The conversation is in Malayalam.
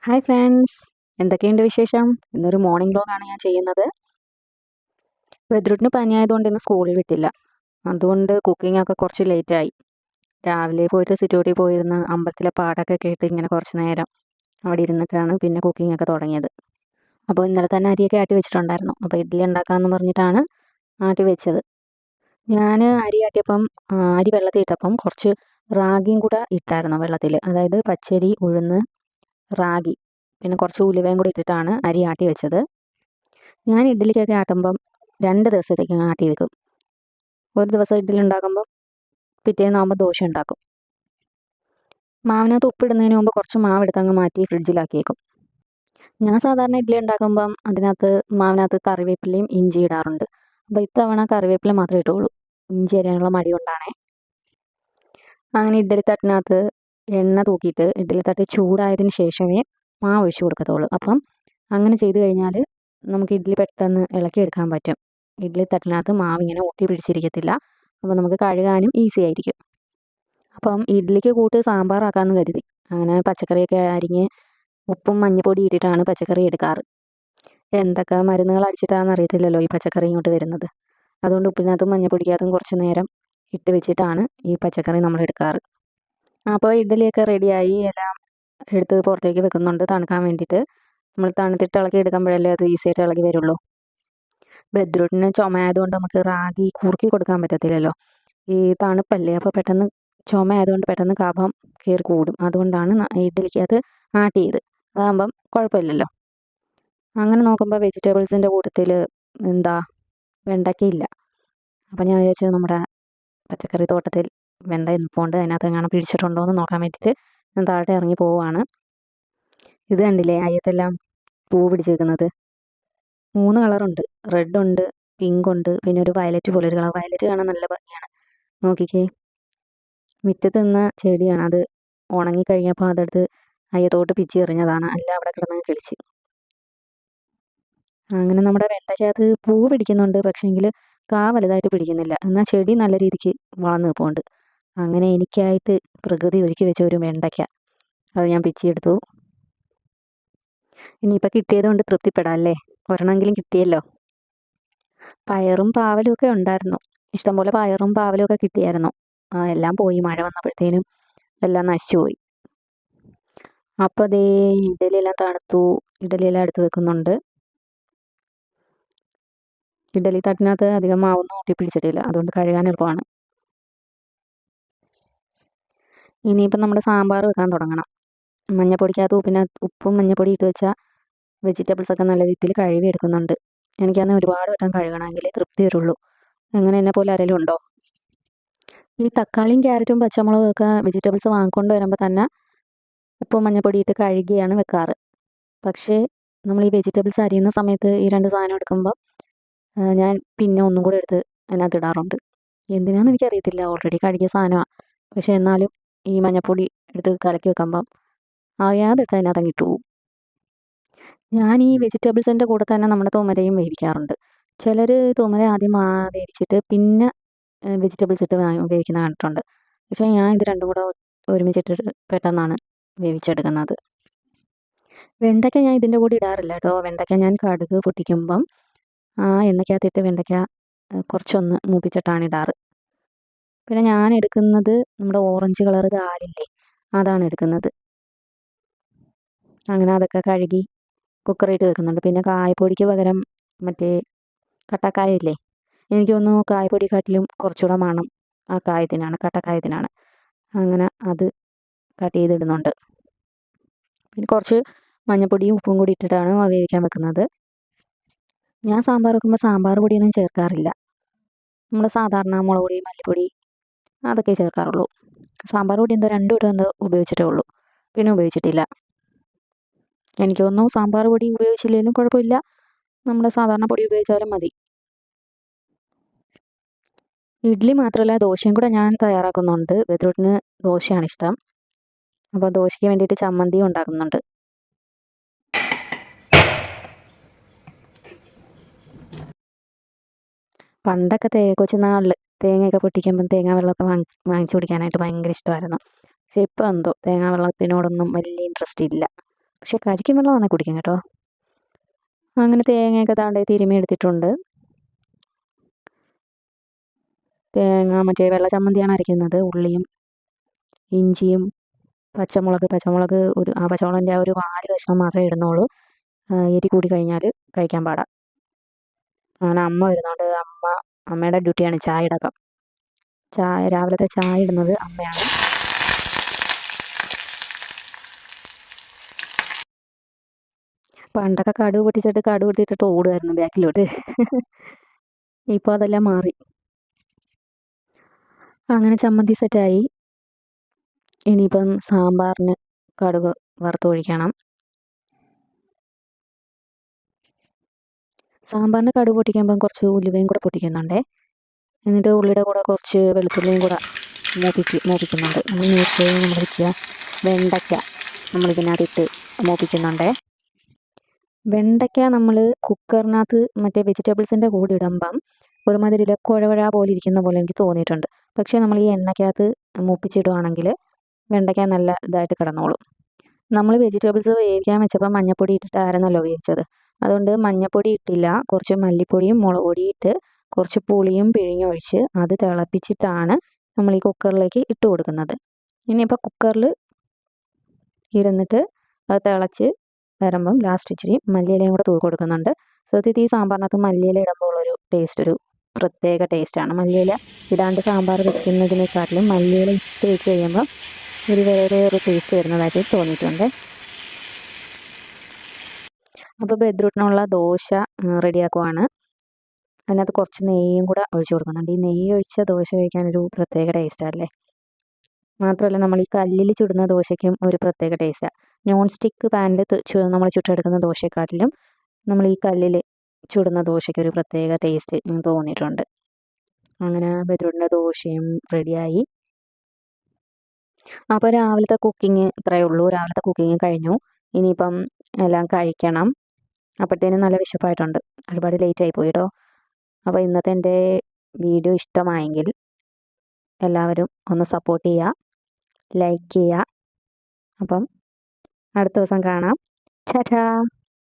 ഹായ് ഫ്രണ്ട്സ്, എന്തൊക്കെയുണ്ട് വിശേഷം? ഇന്നൊരു മോർണിംഗ് വ്ലോഗാണ് ഞാൻ ചെയ്യുന്നത്. ബദ്രുട്ടിന് പനിയായതുകൊണ്ട് ഇന്ന് സ്കൂളിൽ വിട്ടില്ല. അതുകൊണ്ട് കുക്കിംഗ് ഒക്കെ കുറച്ച് ലേറ്റായി. രാവിലെ പോയിട്ട് സിറ്റൗട്ടിൽ പോയിരുന്ന് അമ്പലത്തിലെ പാട്ടൊക്കെ കേട്ട് ഇങ്ങനെ കുറച്ച് നേരം അവിടെ ഇരുന്നിട്ടാണ് പിന്നെ കുക്കിംഗ് ഒക്കെ തുടങ്ങിയത്. അപ്പോൾ ഇന്നലെ തന്നെ അരിയൊക്കെ ആട്ടി വെച്ചിട്ടുണ്ടായിരുന്നു. അപ്പോൾ ഇഡ്ഡലി ഉണ്ടാക്കാമെന്ന് പറഞ്ഞിട്ടാണ് ആട്ടി വെച്ചത്. ഞാൻ അരി ആട്ടിയപ്പം അരി വെള്ളത്തിൽ ഇട്ടപ്പം കുറച്ച് റാഗിയും കൂടെ ഇട്ടായിരുന്നു വെള്ളത്തിൽ. അതായത് പച്ചരി, ഉഴുന്ന്, റാഗി, പിന്നെ കുറച്ച് ഉലുവയും കൂടി ഇട്ടിട്ടാണ് അരി ആട്ടി വെച്ചത്. ഞാൻ ഇഡ്ഡലിക്കൊക്കെ ആട്ടുമ്പം 2 ദിവസത്തേക്ക് ആട്ടി വെക്കും. ഒരു ദിവസം ഇഡ്ഡലി ഉണ്ടാക്കുമ്പം പിറ്റേന്നാകുമ്പോൾ ദോശ ഉണ്ടാക്കും. മാവിനകത്ത് ഉപ്പിടുന്നതിന് മുമ്പ് കുറച്ച് മാവെടുത്ത് അങ്ങ് മാറ്റി ഫ്രിഡ്ജിലാക്കി വെക്കും. ഞാൻ സാധാരണ ഇഡ്ഡലി ഉണ്ടാക്കുമ്പം മാവിനകത്ത് കറിവേപ്പിലയും ഇഞ്ചി ഇടാറുണ്ട്. അപ്പോൾ ഇത്തവണ കറിവേപ്പില മാത്രമേ ഇട്ടുള്ളൂ. ഇഞ്ചി അരിയാനുള്ള മടി കൊണ്ടാണേ. അങ്ങനെ ഇഡ്ഡലി തട്ടിനകത്ത് എണ്ണ തൂക്കിയിട്ട് ഇഡ്ഡലി തട്ട് ചൂടായതിന് ശേഷമേ മാവ് ഒഴിച്ച് കൊടുക്കത്തുള്ളൂ. അപ്പം അങ്ങനെ ചെയ്ത് കഴിഞ്ഞാൽ നമുക്ക് ഇഡ്ഡലി പെട്ടെന്ന് ഇളക്കിയെടുക്കാൻ പറ്റും. ഇഡ്ഡലി തട്ടിനകത്ത് മാവ് ഇങ്ങനെ ഒട്ടി പിടിച്ചിരിക്കത്തില്ല. അപ്പോൾ നമുക്ക് കഴുകാനും ഈസി ആയിരിക്കും. അപ്പം ഇഡ്ഡലിക്ക് കൂട്ട് സാമ്പാറാക്കാമെന്ന് കരുതി. അങ്ങനെ പച്ചക്കറിയൊക്കെ അരിഞ്ഞ് ഉപ്പും മഞ്ഞൾപ്പൊടി ഇട്ടിട്ടാണ് പച്ചക്കറി എടുക്കാറ്. എന്തൊക്കെ മരുന്നുകൾ അടിച്ചിട്ടാണെന്ന് അറിയത്തില്ലല്ലോ ഈ പച്ചക്കറി ഇങ്ങോട്ട് വരുന്നത്. അതുകൊണ്ട് ഉപ്പിനകത്തും മഞ്ഞൾപ്പൊടിക്കകത്തും കുറച്ച് നേരം ഇട്ട് വെച്ചിട്ടാണ് ഈ പച്ചക്കറി നമ്മൾ എടുക്കാറ്. അപ്പോൾ ഇഡ്ഡലിയൊക്കെ റെഡിയായി എല്ലാം എടുത്ത് പുറത്തേക്ക് വെക്കുന്നുണ്ട് തണുക്കാൻ വേണ്ടിയിട്ട്. നമ്മൾ തണുത്തിട്ട് ഇളക്കി എടുക്കുമ്പോഴല്ലേ അത് ഈസിയായിട്ട് ഇളകി വരുള്ളൂ. ബദ്രുട്ടിന് ചുമ ആയതുകൊണ്ട് നമുക്ക് റാഗി കുറുക്കി കൊടുക്കാൻ പറ്റത്തില്ലല്ലോ. ഈ തണുപ്പല്ലേ, അപ്പോൾ പെട്ടെന്ന് ചുമ ആയതുകൊണ്ട് പെട്ടെന്ന് കഫം കയറി കൂടും. അതുകൊണ്ടാണ് ഇഡ്ഡലിക്ക് അത് ആട്ടിയത്. അതാകുമ്പം കുഴപ്പമില്ലല്ലോ. അങ്ങനെ നോക്കുമ്പോൾ വെജിറ്റബിൾസിൻ്റെ കൂട്ടത്തിൽ വെണ്ടയ്ക്കയില്ല. അപ്പം ഞാൻ വിചാരിച്ചു നമ്മുടെ പച്ചക്കറി തോട്ടത്തിൽ വെണ്ട നിൽപ്പുണ്ട്, അതിനകത്ത് എങ്ങാനും പിടിച്ചിട്ടുണ്ടോ എന്ന് നോക്കാൻ വേണ്ടിയിട്ട് ഞാൻ താഴെ ഇറങ്ങി പോവുകയാണ്. ഇത് കണ്ടില്ലേ, അയ്യത്തെല്ലാം പൂ പിടിച്ചേക്കുന്നത്. 3 കളറുണ്ട്. റെഡ് ഉണ്ട്, പിങ്ക് ഉണ്ട്, പിന്നെ ഒരു വയലറ്റ് പോലെ ഒരു കളർ. വയലറ്റ് കാണാൻ നല്ല ഭംഗിയാണ്. നോക്കിക്കേ, മുറ്റത്ത് നിന്ന ചെടിയാണ്. അത് ഉണങ്ങിക്കഴിഞ്ഞപ്പോൾ അതെടുത്ത് അയ്യത്തോട്ട് പിച്ചി എറിഞ്ഞതാണ്. എല്ലാം അവിടെ കിടന്ന് കിളിച്ച്. അങ്ങനെ നമ്മുടെ വെണ്ടയ്ക്കകത്ത് പൂ പിടിക്കുന്നുണ്ട്, പക്ഷേങ്കിൽ കാ വലുതായിട്ട് പിടിക്കുന്നില്ല. എന്നാൽ ചെടി നല്ല രീതിക്ക് വളർന്നു നിൽപ്പുണ്ട്. അങ്ങനെ എനിക്കായിട്ട് പ്രകൃതി ഒരുക്കി വെച്ച ഒരു വെണ്ടയ്ക്ക അത് ഞാൻ പിച്ചിയെടുത്തു. ഇനിയിപ്പോൾ കിട്ടിയത് കൊണ്ട് തൃപ്തിപ്പെടാം അല്ലേ. ഒരെണ്ണമെങ്കിലും കിട്ടിയല്ലോ. പയറും പാവലും ഒക്കെ ഉണ്ടായിരുന്നു. ഇഷ്ടംപോലെ പയറും പാവലും ഒക്കെ കിട്ടിയായിരുന്നു. എല്ലാം പോയി, മഴ വന്നപ്പോഴത്തേനും എല്ലാം നശിച്ചു പോയി. അപ്പോൾ അതേ ഇഡലിയെല്ലാം തണുത്തു. ഇഡലിയെല്ലാം എടുത്ത് വെക്കുന്നുണ്ട്. ഇഡലി തട്ടിനകത്ത് അധികം മാവൊന്നും ഒട്ടിപ്പിടിച്ചിട്ടില്ല, അതുകൊണ്ട് കഴുകാൻ എളുപ്പമാണ്. ഇനിയിപ്പം നമ്മുടെ സാമ്പാർ വെക്കാൻ തുടങ്ങണം. മഞ്ഞപ്പൊടിക്കകത്ത് ഉപ്പും മഞ്ഞപ്പൊടി ഇട്ട് വെച്ചാൽ വെജിറ്റബിൾസൊക്കെ നല്ല രീതിയിൽ കഴുകി എടുക്കുന്നുണ്ട്. എനിക്കന്ന് ഒരുപാട് വട്ടം കഴുകണമെങ്കിലേ തൃപ്തി വരുള്ളൂ. അങ്ങനെ എന്നെ പോലെ ആരെങ്കിലും ഉണ്ടോ? ഈ തക്കാളിയും ക്യാരറ്റും പച്ചമുളകും ഒക്കെ വെജിറ്റബിൾസ് വാങ്ങിക്കൊണ്ട് വരുമ്പോൾ തന്നെ ഉപ്പും മഞ്ഞപ്പൊടി ഇട്ട് കഴുകിയാണ് വെക്കാറ്. പക്ഷേ നമ്മൾ ഈ വെജിറ്റബിൾസ് അരിയുന്ന സമയത്ത് ഈ 2 സാധനം എടുക്കുമ്പോൾ ഞാൻ പിന്നെ ഒന്നും കൂടെ എടുത്ത് അതിനകത്ത് ഇടാറുണ്ട്. എന്തിനാണെന്ന് എനിക്കറിയത്തില്ല, ഓൾറെഡി കഴുകിയ സാധനമാണ്. പക്ഷേ എന്നാലും ഈ മഞ്ഞപ്പൊടി എടുത്ത് കലക്കി വെക്കുമ്പം അറിയാതെ എടുത്ത് അതിനകത്ത് ഇട്ട് പോകും. ഞാൻ ഈ വെജിറ്റബിൾസിൻ്റെ കൂടെ തന്നെ നമ്മുടെ തുമരയും വേവിക്കാറുണ്ട്. ചിലർ തുമര ആദ്യം വേവിച്ചിട്ട് പിന്നെ വെജിറ്റബിൾസ് ഇട്ട് വേവിക്കുന്ന കണ്ടിട്ടുണ്ട്. പക്ഷേ ഞാൻ ഇത് രണ്ടും കൂടെ ഒരുമിച്ചിട്ട് പെട്ടെന്നാണ് വേവിച്ചെടുക്കുന്നത്. വെണ്ടയ്ക്ക ഞാൻ ഇതിൻ്റെ കൂടെ ഇടാറില്ല കേട്ടോ. വെണ്ടയ്ക്ക ഞാൻ കടുക് പൊട്ടിക്കുമ്പം ആ എണ്ണയ്ക്കകത്തിട്ട് വെണ്ടയ്ക്ക കുറച്ചൊന്ന് മൂപ്പിച്ചിട്ടാണ് ഇടാറ്. പിന്നെ ഞാൻ എടുക്കുന്നത് നമ്മുടെ ഓറഞ്ച് കളർ ദാലില്ലേ, അതാണ് എടുക്കുന്നത്. അങ്ങനെ അതൊക്കെ കഴുകി കുക്കറിയിട്ട് വെക്കുന്നുണ്ട്. പിന്നെ കായപ്പൊടിക്ക് പകരം മറ്റേ കട്ടക്കായയില്ലേ, എനിക്ക് തോന്നുന്നു കായപ്പൊടിക്കാട്ടിലും കുറച്ചുകൂടെ മണം ആ കായത്തിനാണ്, കട്ടക്കായത്തിനാണ്. അങ്ങനെ അത് കട്ട് ചെയ്തിടുന്നുണ്ട്. പിന്നെ കുറച്ച് മഞ്ഞൾപ്പൊടിയും ഉപ്പും കൂടി ഇട്ടിട്ടാണ് വേവിക്കാൻ വെക്കുന്നത്. ഞാൻ സാമ്പാർ വെക്കുമ്പോൾ സാമ്പാർ പൊടിയൊന്നും ചേർക്കാറില്ല. നമ്മൾ സാധാരണ മുളക് പൊടി, മല്ലിപ്പൊടി അതൊക്കെ ചേർക്കാറുള്ളൂ. സാമ്പാർ പൊടി 2 ഇടം ഉപയോഗിച്ചിട്ടേ ഉള്ളൂ, പിന്നെ ഉപയോഗിച്ചിട്ടില്ല. എനിക്ക് തോന്നുന്നു സാമ്പാർ പൊടി ഉപയോഗിച്ചില്ലെങ്കിലും കുഴപ്പമില്ല, നമ്മുടെ സാധാരണ പൊടി ഉപയോഗിച്ചാലും മതി. ഇഡ്ഡലി മാത്രമല്ല ദോശയും കൂടെ ഞാൻ തയ്യാറാക്കുന്നുണ്ട്. ബദ്രുട്ടിന് ദോശയാണ് ഇഷ്ടം. അപ്പോൾ ദോശയ്ക്ക് വേണ്ടിയിട്ട് ചമ്മന്തിയും ഉണ്ടാക്കുന്നുണ്ട്. പണ്ടൊക്കെ കൊച്ചുനാളിൽ തേങ്ങയൊക്കെ പൊട്ടിക്കുമ്പം തേങ്ങാ വെള്ളമൊക്കെ വാങ്ങിച്ചു കുടിക്കാനായിട്ട് ഭയങ്കര ഇഷ്ടമായിരുന്നു. പക്ഷേ ഇപ്പോൾ എന്തോ തേങ്ങാ വെള്ളത്തിനോടൊന്നും വലിയ ഇൻട്രസ്റ്റ് ഇല്ല. പക്ഷെ കഴിക്കും വെള്ളം വന്നാൽ കുടിക്കും കേട്ടോ. അങ്ങനെ തേങ്ങയൊക്കെ താണ്ടെ തിരുമ്മി എടുത്തിട്ടുണ്ട്. തേങ്ങ മറ്റേ വെള്ള ചമ്മന്തിയാണ് അരയ്ക്കുന്നത്. ഉള്ളിയും ഇഞ്ചിയും പച്ചമുളക് പച്ചമുളകിൻ്റെ ആ ഒരു 4 കഷ്ണം മാത്രമേ ഇടുന്നുള്ളൂ. എരി കൂടി കഴിഞ്ഞാൽ കഴിക്കാൻ പാടാം. അങ്ങനെ അമ്മ വരുന്നുണ്ട്. അമ്മയുടെ ഡ്യൂട്ടിയാണ് ചായ ഇടക്കം. രാവിലത്തെ ചായ ഇടുന്നത് അമ്മയാണ്. പണ്ടൊക്കെ കടുക് പൊട്ടിച്ചിട്ട് ഓടുമായിരുന്നു ബാക്കിലോട്ട്. ഇപ്പോൾ അതെല്ലാം മാറി. അങ്ങനെ ചമ്മന്തി സെറ്റായി. ഇനിയിപ്പം സാമ്പാറിന് കടുക് വറുത്തൊഴിക്കണം. സാമ്പാറിന് കടുക് പൊട്ടിക്കുമ്പം കുറച്ച് ഉലുവയും കൂടെ പൊട്ടിക്കുന്നുണ്ടേ. എന്നിട്ട് ഉള്ളിയുടെ കൂടെ കുറച്ച് വെളുത്തുള്ളിയും കൂടെ മൂപ്പിക്കുന്നുണ്ട്. നമ്മൾ നേരത്തെ നമ്മൾ വെച്ച വെണ്ടയ്ക്ക നമ്മളിതിനകത്തിട്ട് മൂപ്പിക്കുന്നുണ്ടേ. വെണ്ടയ്ക്ക നമ്മൾ കുക്കറിനകത്ത് മറ്റേ വെജിറ്റബിൾസിൻ്റെ കൂടെ ഇടുമ്പം ഒരുമാതിരി കുഴ പോലെ ഇരിക്കുന്ന പോലെ എനിക്ക് തോന്നിയിട്ടുണ്ട്. പക്ഷേ നമ്മൾ ഈ എണ്ണയ്ക്കകത്ത് മൂപ്പിച്ചിടുവാണെങ്കിൽ വെണ്ടയ്ക്ക നല്ല ഇതായിട്ട് കിടന്നോളും. നമ്മൾ വെജിറ്റബിൾസ് വേവിക്കാൻ വെച്ചപ്പോൾ മഞ്ഞൾപ്പൊടി ഇട്ടിട്ടായിരുന്നല്ലോ വേവിച്ചത്. അതുകൊണ്ട് മഞ്ഞൾപ്പൊടി ഇട്ടില്ല. കുറച്ച് മല്ലിപ്പൊടിയും മുളക് പൊടിയും ഇട്ട് കുറച്ച് പുളിയും പിഴിഞ്ഞൊഴിച്ച് അത് തിളപ്പിച്ചിട്ടാണ് നമ്മൾ ഈ കുക്കറിലേക്ക് ഇട്ട് കൊടുക്കുന്നത്. ഇനിയിപ്പോൾ കുക്കറിൽ ഇരുന്നിട്ട് അത് തിളച്ച് വരുമ്പം ലാസ്റ്റ് ഇച്ചിരി മല്ലിയിലയും കൂടെ തൂക്കി കൊടുക്കുന്നുണ്ട്. സത്യത്തിൽ ഈ സാമ്പാറിനകത്ത് മല്ലിയില ഇടുമ്പോൾ ഉള്ളൊരു ടേസ്റ്റ് ഒരു പ്രത്യേക ടേസ്റ്റാണ്. മല്ലിയില ഇടാണ്ട് സാമ്പാർ വെക്കുന്നതിനെക്കാട്ടിലും മല്ലിയില ഇട്ട് വെച്ച് കഴിയുമ്പോൾ ഒരു വേറെ ഒരു ടേസ്റ്റ് വരുന്നതായിട്ട് തോന്നിയിട്ടുണ്ട്. അപ്പോൾ ബെദ്രൂട്ടിനുള്ള ദോശ റെഡിയാക്കുവാണ്. അതിനകത്ത് കുറച്ച് നെയ്യും കൂടെ ഒഴിച്ച് കൊടുക്കുന്നുണ്ട്. ഈ നെയ്യ് ഒഴിച്ച ദോശ കഴിക്കാനൊരു പ്രത്യേക ടേസ്റ്റല്ലേ. മാത്രമല്ല നമ്മൾ ഈ കല്ലിൽ ചുടുന്ന ദോശയ്ക്കും ഒരു പ്രത്യേക ടേസ്റ്റാണ്. നോൺ സ്റ്റിക്ക് പാനിൽ നമ്മൾ ചുട്ടെടുക്കുന്ന ദോശയെക്കാട്ടിലും നമ്മൾ ഈ കല്ലിൽ ചുടുന്ന ദോശയ്ക്ക് ഒരു പ്രത്യേക ടേസ്റ്റ് തോന്നിയിട്ടുണ്ട്. അങ്ങനെ ബെദ്രൂട്ടിൻ്റെ ദോശയും റെഡിയായി. അപ്പോൾ രാവിലത്തെ കുക്കിംഗ് ഇത്രയേ ഉള്ളൂ. രാവിലത്തെ കുക്കിംഗ് കഴിഞ്ഞു. ഇനിയിപ്പം എല്ലാം കഴിക്കണം. അപ്പോഴത്തേനും നല്ല വിശപ്പായിട്ടുണ്ട്. ഒരുപാട് ലേറ്റായി പോയി കേട്ടോ. അപ്പോൾ ഇന്നത്തെ എൻ്റെ വീഡിയോ ഇഷ്ടമായെങ്കിൽ എല്ലാവരും ഒന്ന് സപ്പോർട്ട് ചെയ്യുക, ലൈക്ക് ചെയ്യുക. അപ്പം അടുത്ത ദിവസം കാണാം. ടാറ്റാ.